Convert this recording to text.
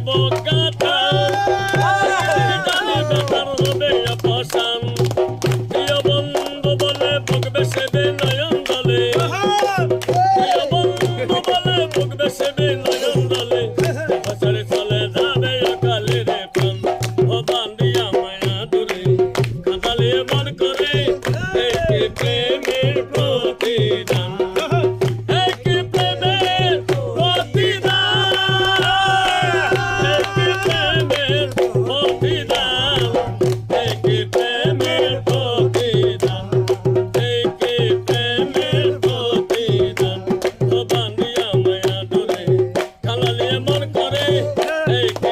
বগাতা জানি বেকার হবে অপসান প্রিয় বন্ধু বলে ভুগবে সেবে নয়ন দলে প্রিয় বন্ধু বলে ভুগবে সেবে নয়ন দলে বছর চলে যাবে অকালে রে প্রাণ ও বান্দিয়া মায়া দূরে কাঁদালে মন করে এই কি প্রেমের প্রতিদান Hey